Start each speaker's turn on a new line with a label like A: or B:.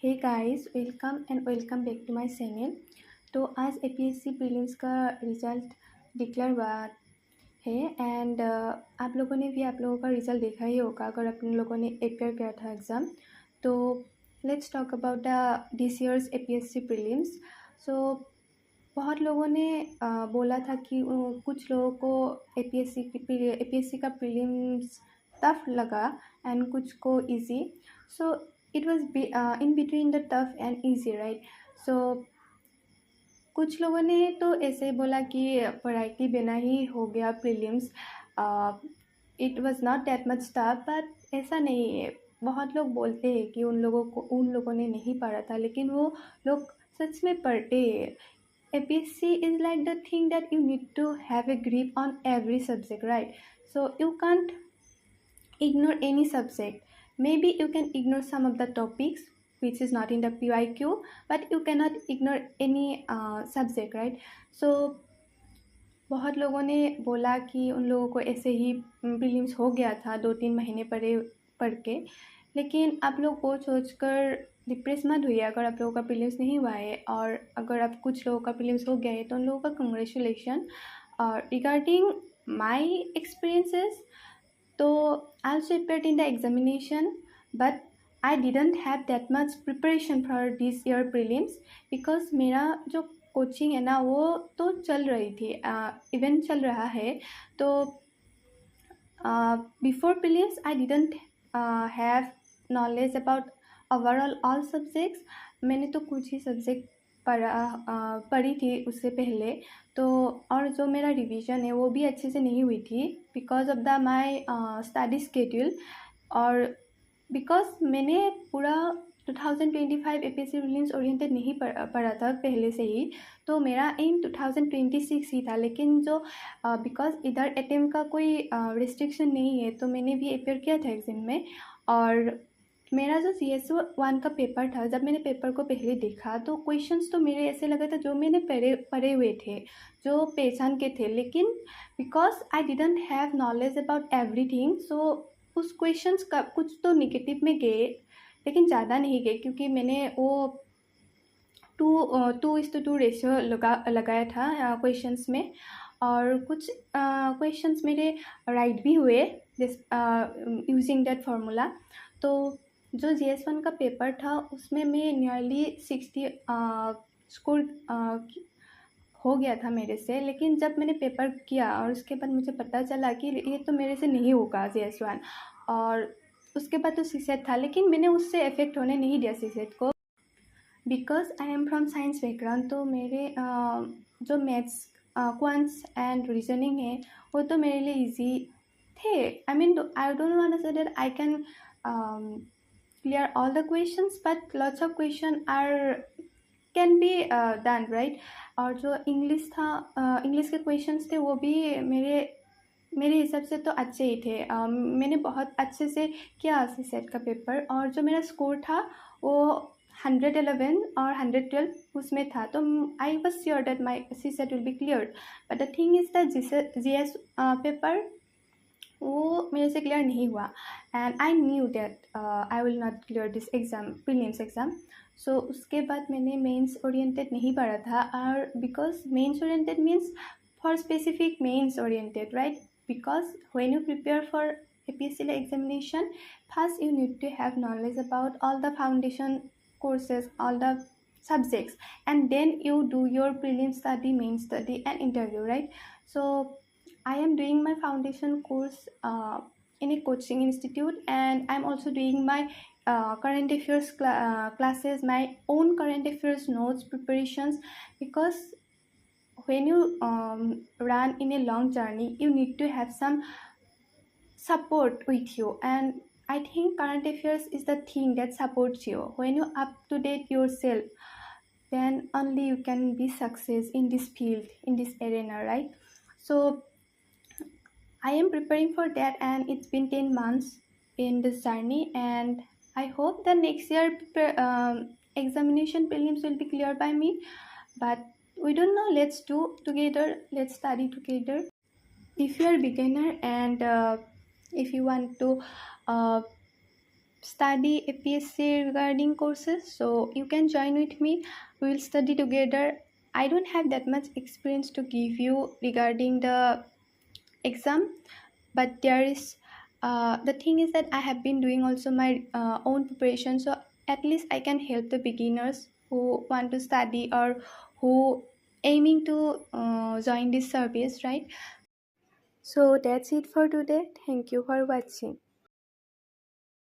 A: Hey guys, welcome back to my channel. तो आज APSC prelims का रिज़ल्ट डिक्लेयर हुआ है एंड आप लोगों ने भी आप लोगों का रिज़ल्ट देखा ही होगा अगर आप लोगों ने अपेयर किया था एग्ज़ाम। तो let's talk about the this year's APSC prelims. So बहुत लोगों ने बोला था कि कुछ लोगों को एपीएससी का प्रीलिम्स टफ लगा एंड कुछ को easy. So it was in between the tough and easy, right? So कुछ लोगों ने तो ऐसे बोला कि पढ़ाई के बिना ही हो गया prelims. It was not that much tough, but ऐसा नहीं है। बहुत लोग बोलते हैं कि उन लोगों ने नहीं पढ़ा था, लेकिन वो लोग सच में पढ़ते हैं। APSC is like the thing that you need to have a grip on every subject, right? So you can't ignore any subject. Maybe you can ignore some of the topics which is not in the PYQ, but you cannot ignore any subject, right? So बहुत लोगों ने बोला कि उन लोगों को ऐसे ही prelims हो गया था 2-3 महीने पढ़ के। लेकिन आप लोग वो सोचकर डिप्रेस मत हुई अगर आप लोगों का प्रीलिम्स नहीं हुआ है, और अगर आप कुछ लोगों का प्रीलिम्स हो गया है तो उन लोगों का कंग्रेचुलेशन। रिगार्डिंग माय एक्सपीरियंसेस, तो I also appeared in the examination, but I didn't have that much preparation for this year prelims because मेरा जो कोचिंग है ना वो तो चल रही थी, इवेंट चल रहा है। तो before prelims I didn't have knowledge about overall all subjects. मैंने तो कुछ ही सब्जेक्ट पढ़ी थी उससे पहले। तो और जो मेरा रिवीजन है वो भी अच्छे से नहीं हुई थी because of the my study schedule. और बिकॉज मैंने पूरा 2025 एपीएससी प्रीलिम्स ओरिएंटेड नहीं पढ़ा था पहले से ही, तो मेरा एम 2026 ही था। लेकिन जो बिकॉज इधर अटेम्प्ट का कोई रिस्ट्रिक्शन नहीं है तो मैंने भी अपेयर किया था एग्ज़ाम में। और मेरा जो CS1 का पेपर था, जब मैंने पेपर को पहले देखा तो क्वेश्चंस तो मेरे ऐसे लगा था जो मैंने पढ़े हुए थे, जो पहचान के थे। लेकिन because I didn't have knowledge about everything, so उस क्वेश्चंस का कुछ तो निगेटिव में गए लेकिन ज़्यादा नहीं गए, क्योंकि मैंने वो 2:2 रेशियो लगाया था क्वेश्चंस में। और कुछ क्वेश्चंस मेरे राइट भी हुए यूजिंग दैट फार्मूला। तो जो GS1 का पेपर था उसमें मैं नियरली 60 स्कोर हो गया था मेरे से। लेकिन जब मैंने पेपर किया और उसके बाद मुझे पता चला कि ये तो मेरे से नहीं होगा GS1, और उसके बाद तो CSET था, लेकिन मैंने उससे इफेक्ट होने नहीं दिया CSET को because I am from science background. तो मेरे जो मैथ्स, क्वांट्स एंड रीजनिंग है वो तो मेरे लिए इजी थे। I mean I don't want to say that I can clear all the questions, but lots of question are can be done, right? और जो इंग्लिश था, इंग्लिश के क्वेश्चंस थे वो भी मेरे हिसाब से तो अच्छे ही थे। मैंने बहुत अच्छे से किया CSET का पेपर, और जो मेरा स्कोर था वो 111 और 112 उसमें था। तो I was sure that my CSET will be cleared. But the thing is the GS paper वो मेरे से क्लियर नहीं हुआ, and I knew that I will not clear this exam, prelims exam. So उसके बाद मैंने मेंस ओरिएंटेड नहीं पढ़ा था, और because mains oriented means for specific mains oriented, right? Because when you prepare for APSC examination, first you need to have knowledge about all the foundation courses, all the subjects, and then you do your prelim study, main study, and interview, right? So I am doing my foundation course in a coaching institute, and I'm also doing my current affairs classes, my own current affairs notes preparations, because when you run in a long journey you need to have some support with you, and I think current affairs is the thing that supports you. When you up to date yourself, then only you can be success in this field, in this arena, right? So I am preparing for that, and it's been 10 months in this journey, and I hope that next year examination prelims will be cleared by me. But we don't know, let's do together, let's study together. If you are beginner and if you want to uh, study APSC regarding courses, so you can join with me. We will study together. I don't have that much experience to give you regarding the exam, but there is the thing is that I have been doing also my own preparation, so at least I can help the beginners who want to study or who aiming to join this service, right? So that's it for today. Thank you for watching.